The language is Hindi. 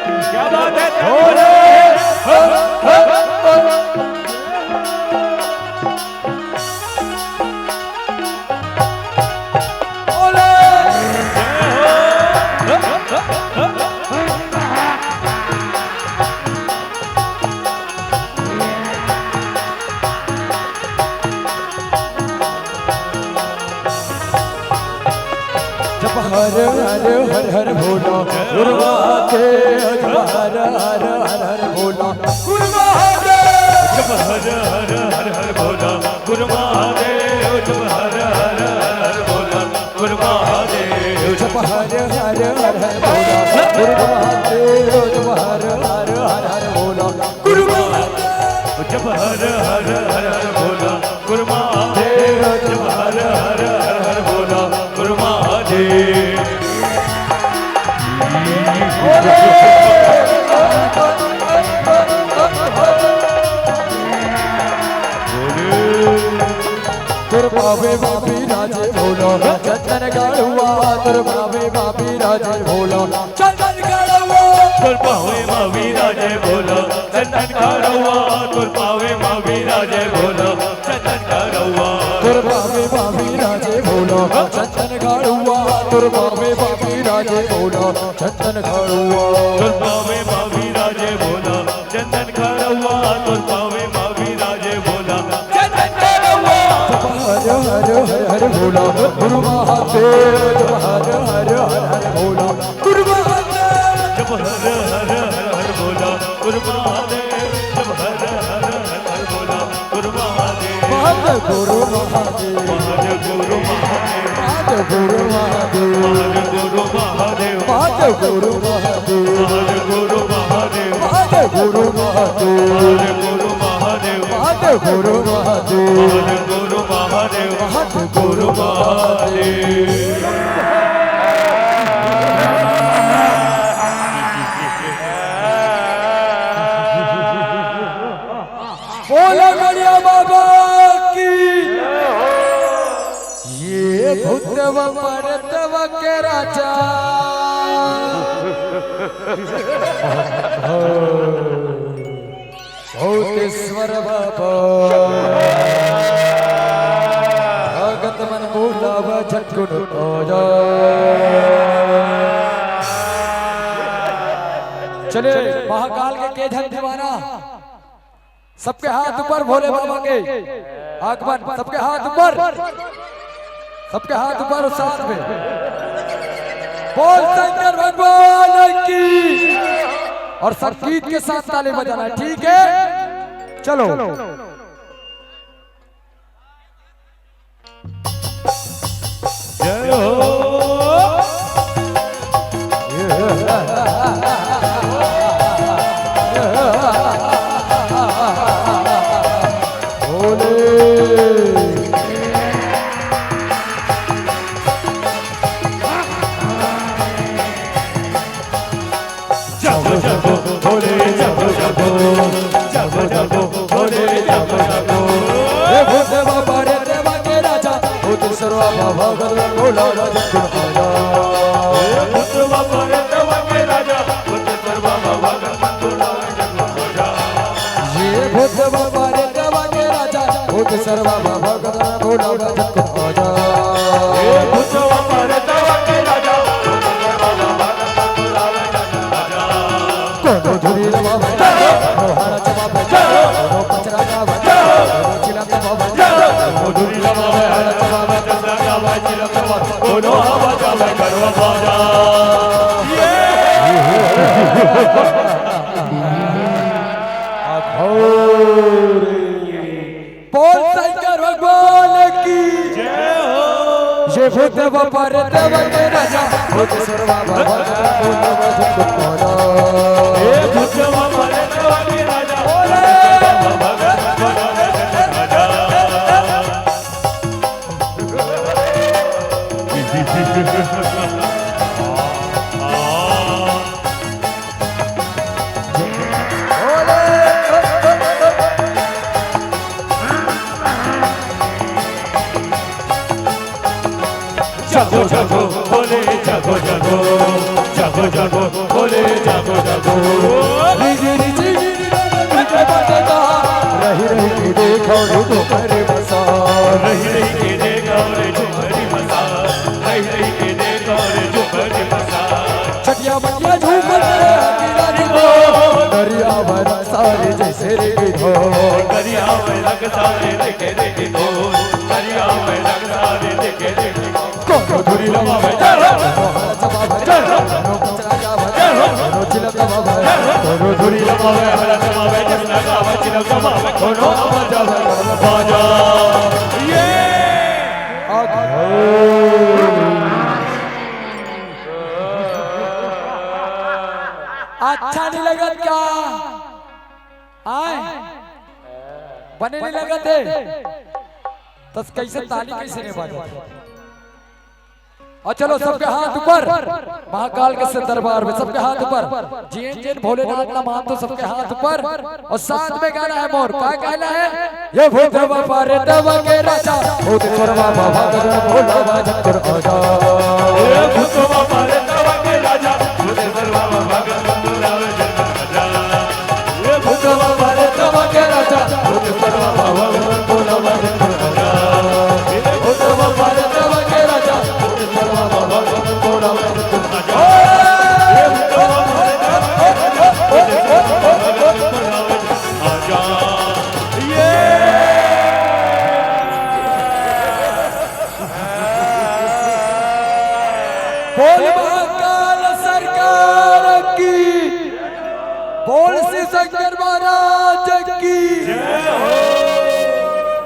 क्या बात है बोले हर हर हर हर भोला गुरुवाते हर हर हर हर भोला गुरुवाते जब हर हर हर हर भोला गुरु महादेव जब हर हर हर हर भोला गुरु महादेव जब हर हर हर हर भोला गुरुवाते जब हर हर हर हर भोला गुरुवाते जब हर हर हर हर भोला गुरु महादेव जब हर हर हर हर भोला गुरु महादेव तुर पावे बापी राजे भोला चंदन गाड़ुआ तुर पावे बापी राजे भोला चंदन गाड़ुआ तुर पावे मावी राजे भोला चंदन गाड़ुआ तुर पावे मावी राजे भोला चंदन गाड़ुआ तुर पावे बापी राजे भोला चंदन गाड़ुआ तुर पावे बापी राजे भोला चंदन गाड़ुआ तुर पावे मावी राजे भोला चंदन गाड़ुआ तुर पावे मावी राजे भोला चंदन गाड़ुआ हर हर हर हर भोला गुरु महादेव हर हर हर हर भोला गुरु महादेव जब हर हर हर हर भोला गुरु महादेव जब हर हर हर हर भोला गुरु महादेव गुरु महादेव गुरु महादेव गुरु महादेव गुरु महादेव गुरु महादेव गुरु महादेव गुरु महादेव गुरु महादेव गुरु महादेव गुरु महादेव गुरु महादेव बोलो गड़िया बाबा की ये भूतव परतव के राजा भूतेश्वर बाबा भगत मन बोलाव झटकुन चले महाकाल के धन दीवाना सबके हाथ ऊपर भोले बाबा के आगमन सबके हाथ ऊपर सबके हाथ ऊपर साथ में बोल शंकर भगवान की और संगीत के साथ ताली बजाना है ठीक है चलो जय हो जगो जगो भोले जगो जगो जगो जगो भोले जगो जगो हे भूत बाबा रे देवा के राजा भूत सर्वा भगत भोला राजा हे भूत बाबा रे देवा के राजा भूत सर्वा भगत भोला राजा ये भूत बाबा रे देवा के राजा भूत सर्वा भगत भोला राजा हे भूत बाबा रे देवा के राजा भूत सर्वा भगत भोला राजा कोनो धुरी रवा बजा मोहरा चबा बजा कोनो पचरा का बजा कोनो चिला का बजा कोनो धुरी रवा मोहरा चबा बजा कोनो हवा जावे करवा बाजा बोल शंकर भगवान की जय हो ये भूत बाबा रे देवा के राजा भूत सर्वा भगत भोला राजा हे भूत बाबा रे देवा के राजा भगत भोला जागो जागो बोले जागो जागो जागो जागो बोले जागो जागो सारे देखे देखे कौन दरिया में रंग सारे देखे देखे कौन धुरी रमावे जय हो जय हो धुरी रमावे हरा रमावे जमुना गावे चिलम रमावे कोनो बाजा बाजा ये अच्छा नहीं लगा क्या आए बने नहीं लगा थे तस कैसे ताली कैसे नहीं बाजा और चलो सबके हाथ ऊपर महाकाल के सिर दरबार में सबके हाथ ऊपर जीन जीन भोलेनाथ ना मान तो सबके हाथ ऊपर और साथ में गाना है मोर क्या कहना है ये भूत पारे दवा के राजा भूत करवा बाबा भोला बाजा कर आजा ये भूत पारे दवा के राजा भूत करवा बाबा भोला बाजा ये भूत पारे दवा के राजा भूत करवा बाबा भोला बाजा ये भूत पारे दवा के राजा भूत करवा बाबा भोला बाजा ये भूत आजा ये बोल महाकाल सरकार की बोल श्री शंकर महाराज की जय हो।